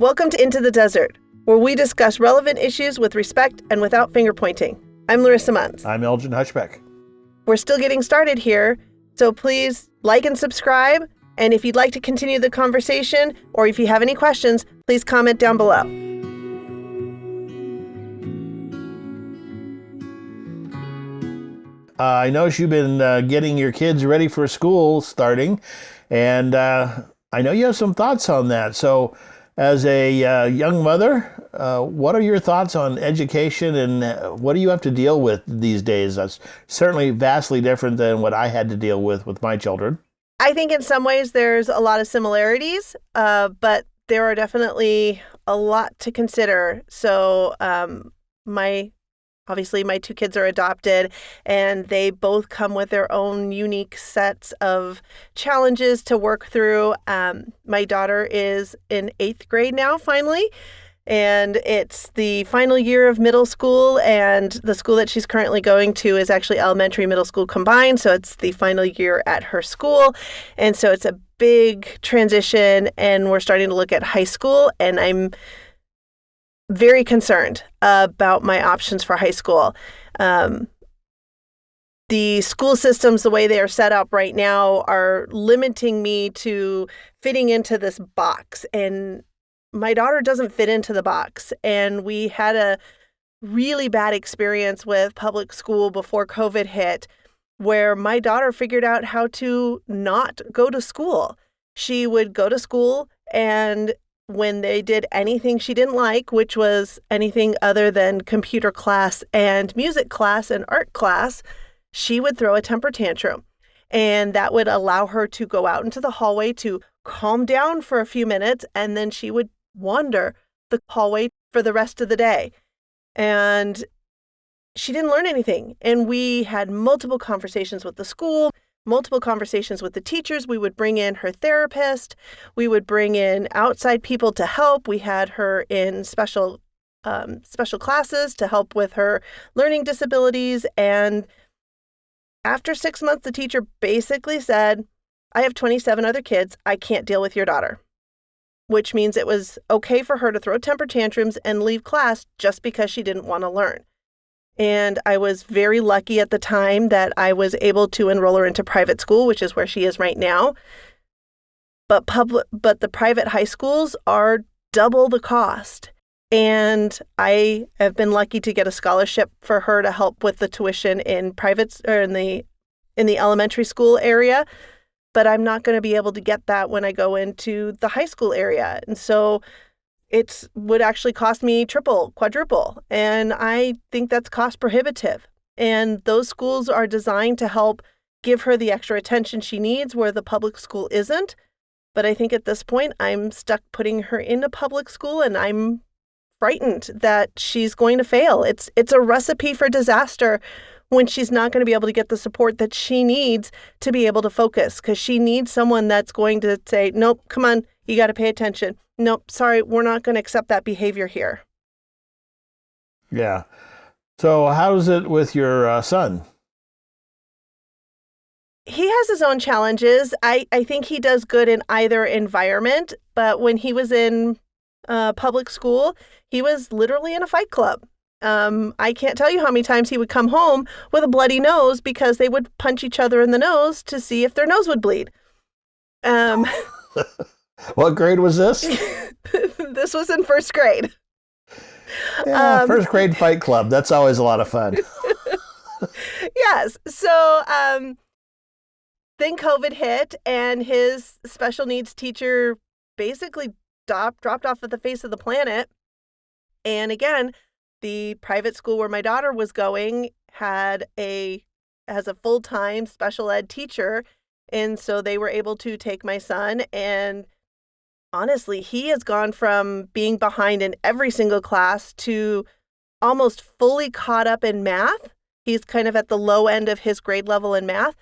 Welcome to Into the Desert, where we discuss relevant issues with respect and without finger pointing. I'm Larissa Munz. I'm Elgin Hushbeck. We're still getting started here, so please like and subscribe. And if you'd like to continue the conversation, or if you have any questions, please comment down below. I know you've been getting your kids ready for school starting, and I know you have some thoughts on that. So as a young mother, what are your thoughts on education and what do you have to deal with these days? That's certainly vastly different than what I had to deal with my children. I think in some ways there's a lot of similarities, but there are definitely a lot to consider. So obviously my two kids are adopted, and they both come with their own unique sets of challenges to work through. My daughter is in 8th grade now, finally, and it's the final year of middle school, and the school that she's currently going to is actually elementary middle school combined, so it's the final year at her school, and so it's a big transition, and we're starting to look at high school, and I'm very concerned about my options for high school. The school systems, the way they are set up right now, are limiting me to fitting into this box. And my daughter doesn't fit into the box. And we had a really bad experience with public school before COVID hit, where my daughter figured out how to not go to school. She would go to school, and when they did anything she didn't like, which was anything other than computer class and music class and art class, she would throw a temper tantrum. And that would allow her to go out into the hallway to calm down for a few minutes, and then she would wander the hallway for the rest of the day. And she didn't learn anything. And we had multiple conversations with the school, multiple conversations with the teachers. We would bring in her therapist. We would bring in outside people to help. We had her in special classes to help with her learning disabilities. And after 6 months, the teacher basically said, I have 27 other kids. I can't deal with your daughter, which means it was okay for her to throw temper tantrums and leave class just because she didn't want to learn. And I was very lucky at the time that I was able to enroll her into private school, which is where she is right now. But the private high schools are double the cost. And I have been lucky to get a scholarship for her to help with the tuition in privates or in the elementary school area. But I'm not going to be able to get that when I go into the high school area. And so it would actually cost me triple, quadruple. And I think that's cost prohibitive. And those schools are designed to help give her the extra attention she needs where the public school isn't. But I think at this point, I'm stuck putting her into public school, and I'm frightened that she's going to fail. It's a recipe for disaster when she's not going to be able to get the support that she needs to be able to focus, because she needs someone that's going to say, nope, come on, you got to pay attention. Nope, sorry, we're not going to accept that behavior here. Yeah. So how's it with your son? He has his own challenges. I think he does good in either environment, but when he was in public school, he was literally in a fight club. I can't tell you how many times he would come home with a bloody nose because they would punch each other in the nose to see if their nose would bleed. What grade was this? This was in 1st grade. Yeah, 1st grade fight club. That's always a lot of fun. Yes. So then COVID hit, and his special needs teacher basically dropped off at the face of the planet. And again, the private school where my daughter was going has a full-time special ed teacher. And so they were able to take my son, and honestly, he has gone from being behind in every single class to almost fully caught up in math. He's kind of at the low end of his grade level in math,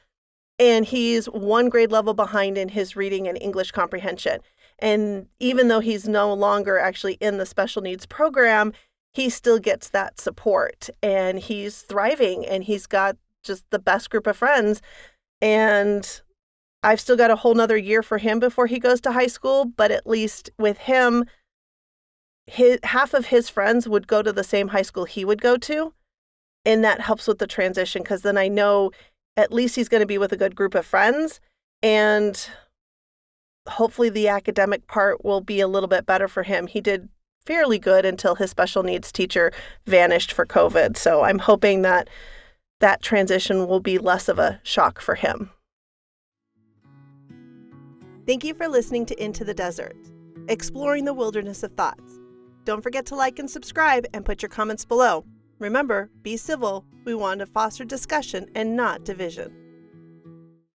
and he's 1 grade level behind in his reading and English comprehension. And even though he's no longer actually in the special needs program, he still gets that support, and he's thriving, and he's got just the best group of friends. And I've still got a whole nother year for him before he goes to high school, but at least with him, half of his friends would go to the same high school he would go to. And that helps with the transition because then I know at least he's going to be with a good group of friends. And hopefully the academic part will be a little bit better for him. He did fairly good until his special needs teacher vanished for COVID. So I'm hoping that that transition will be less of a shock for him. Thank you for listening to Into the Desert, exploring the wilderness of thoughts. Don't forget to like and subscribe and put your comments below. Remember, be civil. We want to foster discussion and not division.